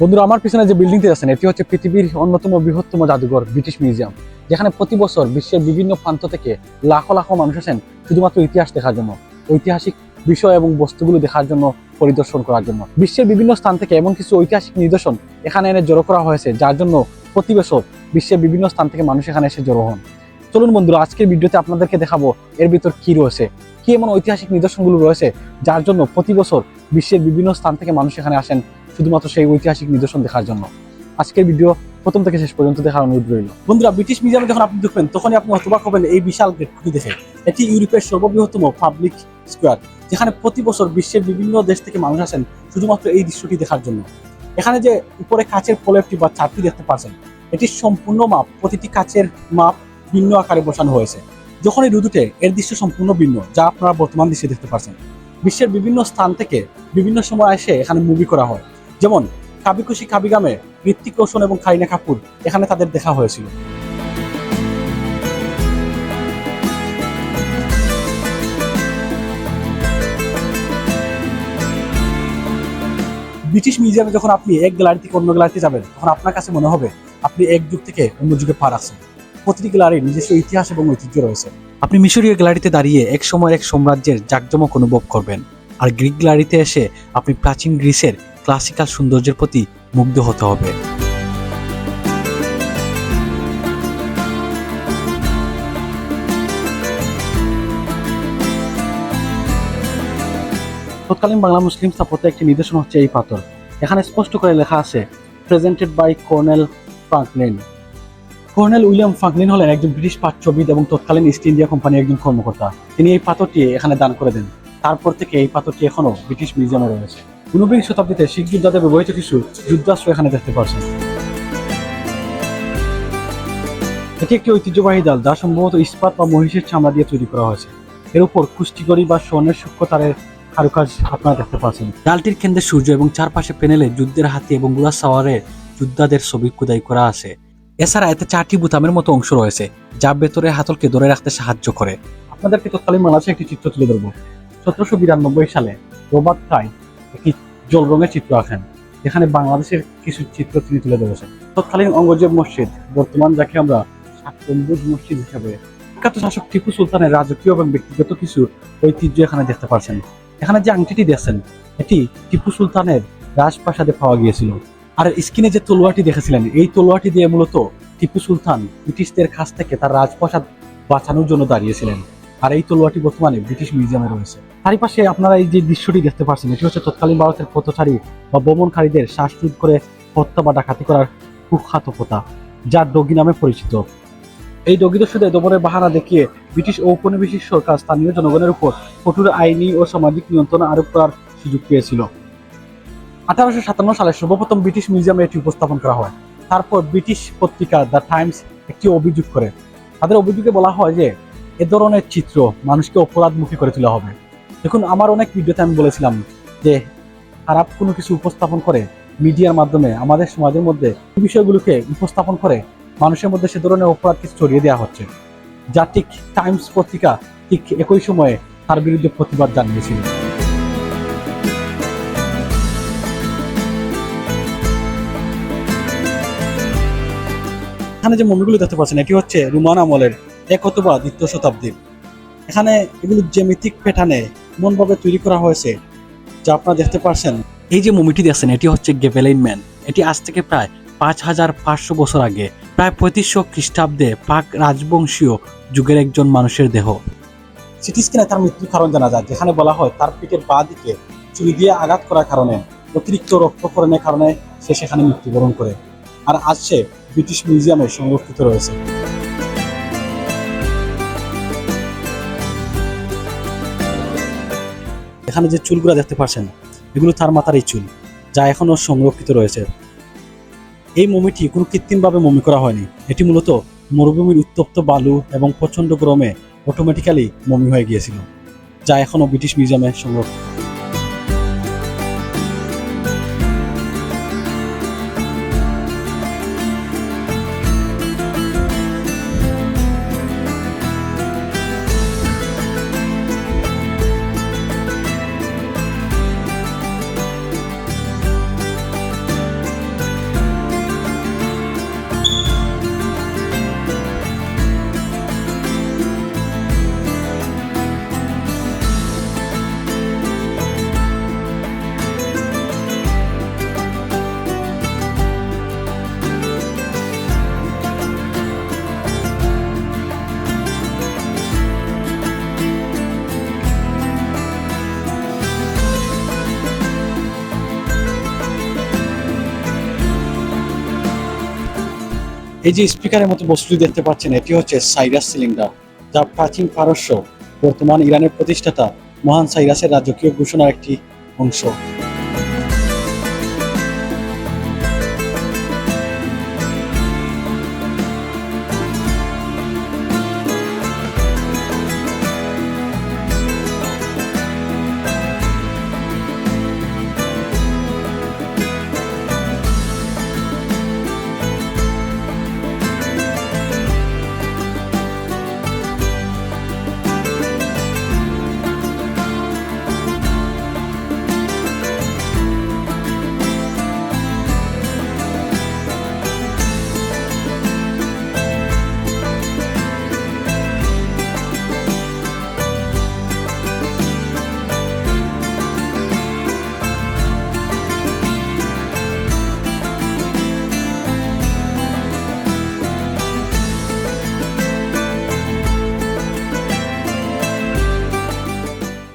বন্ধুরা, আমার পিছনে যে বিল্ডিংটি আছেন এটি হচ্ছে পৃথিবীর অন্যতম বৃহত্তম জাদুঘর ব্রিটিশ মিউজিয়াম, যেখানে প্রতি বছর বিশ্বের বিভিন্ন প্রান্ত থেকে লাখো লাখো মানুষ আসেন শুধুমাত্র ইতিহাস দেখার জন্য, ঐতিহাসিক বিষয় এবং বস্তুগুলো দেখার জন্য, পরিদর্শন করার জন্য। বিশ্বের বিভিন্ন স্থান থেকে এমন কিছু ঐতিহাসিক নিদর্শন এখানে এনে জড়ো করা হয়েছে, যার জন্য প্রতি বছর বিশ্বের বিভিন্ন স্থান থেকে মানুষ এখানে এসে জড়ো হন। চলুন বন্ধুরা, আজকের ভিডিওতে আপনাদেরকে দেখাবো এর ভিতর কি রয়েছে, কি এমন ঐতিহাসিক নিদর্শনগুলো রয়েছে যার জন্য প্রতি বছর বিশ্বের বিভিন্ন স্থান থেকে মানুষ এখানে আসেন শুধুমাত্র সেই ঐতিহাসিক নিদর্শন দেখার জন্য। আজকের ভিডিও প্রথম থেকে শেষ পর্যন্ত দেখার অনুরোধ রইল। বন্ধুরা, ব্রিটিশ মিউজিয়ামে যখন আপনি ঢুকবেন তখনই আপনি হতবাক হবেন এই বিশাল গেটটি দেখে। এটি ইউরোপের সর্ববৃহত্তম পাবলিক স্কোয়ার, যেখানে প্রতি বছর বিশ্বের বিভিন্ন দেশ থেকে মানুষ আসেন শুধুমাত্র এই দৃশ্যটি দেখার জন্য। এখানে যে উপরে কাচের প্রলেপটি বা চারটি দেখতে পাচ্ছেন, এটি সম্পূর্ণ মাপ, প্রতিটি কাচের মাপ ভিন্ন আকারে বসানো হয়েছে। যখন এই রোদ উঠে এর দৃশ্য সম্পূর্ণ ভিন্ন, যা আপনারা বর্তমান দৃশ্যে দেখতে পাচ্ছেন। বিশ্বের বিভিন্ন স্থান থেকে বিভিন্ন সময় এসে এখানে মুভি করা হয়, যেমন কাবি খুশি কাবি গামে ঋত্বিক রোশন এবং কারিনা কাপুর এখানে তাদের দেখা হয়েছিল। ব্রিটিশ মিউজিয়ামে যখন আপনি এক গ্যালারি থেকে অন্য গ্যালারিতে যাবেন, তখন আপনার কাছে মনে হবে আপনি এক যুগ থেকে অন্য যুগে পা রাখছেন। প্রতিটি গ্যালারির নিজস্ব ইতিহাস এবং ঐতিহ্য রয়েছে। আপনি মিশরীয় গ্যালারিতে দাঁড়িয়ে এক সময়ের এক সাম্রাজ্যের জাঁকজমক অনুভব করবেন, আর গ্রিক গ্যালারিতে এসে আপনি প্রাচীন গ্রিসের ক্লাসিক্যাল সৌন্দর্যের প্রতি মুগ্ধ হতে হবে। তৎকালীন বাংলা মুসলিম স্থাপত্যের একটি নিদর্শন হচ্ছে এই পাথর। এখানে স্পষ্ট করে লেখা আছে, presented by Colonel Franklin. Colonel William Franklin হলেন একজন ব্রিটিশ প্রাচ্যবিদ এবং তৎকালীন ইস্ট ইন্ডিয়া কোম্পানির একজন কর্মকর্তা। তিনি এই পাথরটি এখানে দান করে দেন। তারপর থেকে এই পাথরটি এখনো ব্রিটিশ মিউজিয়ামে রয়েছে। 19বিংশ শতাব্দীতে শিখ যোদ্ধাদের ব্যবহৃত কিছু যুদ্ধাস্ত্র এখানে দেখতে পাচ্ছেন। এটি একটি ঐতিহ্যবাহী ডাল, যা সম্ভবত ইস্পাত বা মহিষের চামড়া দিয়ে তৈরি করা হয়েছে। এর উপর কুষ্টিগড়ি বা স্বর্ণের সূক্ষ্ম তারের কারুকাজ আপনারা দেখতে পাচ্ছেন। ডালটির কেন্দ্রে সূর্য এবং চারপাশে প্যানেলে যুদ্ধের হাতি এবং ঘোড়া সাওয়ারের যোদ্ধাদের ছবি খোদাই করা আছে। এছাড়া এতে 4টি বোতামের মতো অংশ রয়েছে, যা ভেতরে হাতলকে ধরে রাখতে সাহায্য করে। আপনাদেরকে তৎকালীন বাংলাদেশে একটি চিত্র তুলে ধরবো। 1792 সালে রবার্ট ক্লাইভ একটি জল রঙের চিত্র আঁকেন, যেখানে বাংলাদেশের কিছু চিত্র তিনি তুলে ধরেছেন। তৎকালীন অঙ্গজেব মসজিদ, বর্তমান যাকে আমরা ষাট গম্বুজ মসজিদ হিসাবে, বিখ্যাত শাসক টিপু সুলতানের রাজকীয় এবং ব্যক্তিগত কিছু ঐতিহ্য এখানে দেখতে পাচ্ছেন। এখানে যে আংটিটি দেখছেন, এটি টিপু সুলতানের রাজপ্রাসাদে পাওয়া গিয়েছিল। আর স্ক্রিনে যে তলোয়ারটি দেখেছিলেন, এই তলোয়ারটি দিয়ে মূলত টিপু সুলতান ব্রিটিশদের কাছ থেকে তার রাজপ্রাসাদ বাঁচানোর জন্য দাঁড়িয়েছিলেন। আর এই তলোয়ারটি বর্তমানে ব্রিটিশ মিউজিয়ামে রয়েছে। চারিপাশে আপনারা এই যে দৃশ্যটি দেখতে পাচ্ছেন, এটি হচ্ছে তৎকালীন ভারতের পথচারী বা ভ্রমণকারীদের শ্বাসরোধ করে হত্যা বা ডাকাতি করার কুখ্যাত প্রথা, যা ডগি নামে পরিচিত। এই ডগিদস্যুদের দমনের বাহানা দেখিয়ে ব্রিটিশ ঔপনিবেশিক সরকার স্থানীয় জনগণের উপর কঠোর আইনি ও সামাজিক নিয়ন্ত্রণ আরোপ করার সুযোগ পেয়েছিল। 1857 সালে সর্বপ্রথম ব্রিটিশ মিউজিয়ামে এটি উপস্থাপন করা হয়। তারপর ব্রিটিশ পত্রিকা দ্য টাইমস একটি অভিযোগ করে। তাদের অভিযোগে বলা হয় যে এ ধরনের চিত্র মানুষকে অপরাধমুখী করে তোলা হবে। দেখুন, আমার অনেক ভিডিওতে আমি বলেছিলাম যে খারাপ কোনো কিছু উপস্থাপন করে মিডিয়ার মাধ্যমে আমাদের সমাজের মধ্যে এই বিষয়গুলোকে উপস্থাপন করে মানুষের মধ্যে সে ধরনের অপরাধ কিছু ছড়িয়ে দেওয়া হচ্ছে, যা ঠিক টাইমস পত্রিকা ঠিক একই সময়ে তার বিরুদ্ধে প্রতিবাদ জানিয়েছিল। এখানে যে মমিগুলো দেখতে পাচ্ছেন, এটি হচ্ছে রোমান আমলের 1 অথবা 2য় শতাব্দীর। এখানে এগুলো জ্যামিতিক প্যাটার্নে এমনভাবে তৈরি করা হয়েছে, যা আপনারা দেখতে পাচ্ছেন। এই যে মমিটি দেখছেন, এটি হচ্ছে গেবেলাইন ম্যান। এটি আজ থেকে প্রায় 5500 বছর আগে, প্রায় 3500 খ্রিস্টাব্দে পাক রাজবংশীয় যুগের একজন মানুষের দেহ। সিটি স্ক্যানে তার মৃত্যুর কারণ জানা যায়, যেখানে বলা হয় তার পিঠের বাঁ দিকে ছুরি দিয়ে আঘাত করার কারণে অতিরিক্ত রক্তক্ষরণের কারণে সে সেখানে মৃত্যুবরণ করে। আর আজ সে ব্রিটিশ মিউজিয়ামে সংরক্ষিত রয়েছে। এখানে যে চুলগুলো দেখতে পাচ্ছেন, এগুলো তার মাথার এই চুল, যা এখনো সংরক্ষিত রয়েছে। এই মমিটি কোনো কৃত্রিমভাবে মমি করা হয়নি। এটি মূলত মরুভূমির উত্তপ্ত বালু এবং প্রচণ্ড গরমে অটোমেটিক্যালি মমি হয়ে গিয়েছিল, যা এখনো ব্রিটিশ মিউজিয়ামে সংরক্ষিত। এই যে স্পিকারের মতো বস্তুটি দেখতে পাচ্ছেন, এটি হচ্ছে সাইরাস সিলিন্ডার, যা প্রাচীন পারস্য বর্তমান ইরানের প্রতিষ্ঠাতা মহান সাইরাসের রাজকীয় ঘোষণার একটি অংশ।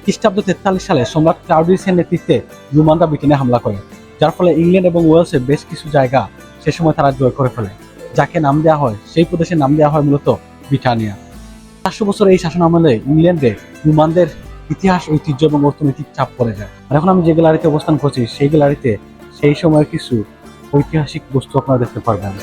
খ্রিস্টাব্দ 43 সালে সম্রাট ক্লাউডিয়াসের নেতৃত্বে রোমানরা ব্রিটেনে হামলা করে, যার ফলে ইংল্যান্ড এবং ওয়েলসের বেশ কিছু জায়গা সে সময় তারা জয় করে ফেলে, যাকে নাম দেওয়া হয়, সেই প্রদেশের নাম দেওয়া হয় মূলত ব্রিটানিয়া। 400 বছর এই শাসন আমলে ইংল্যান্ডে রোমানদের ইতিহাস, ঐতিহ্য এবং অর্থনৈতিক চাপ পড়ে যায়। আর এখন আমি যে গ্যালারিতে অবস্থান করছি, সেই গ্যালারিতে সেই সময়ের কিছু ঐতিহাসিক বস্তু আপনারা দেখতে পারবেন।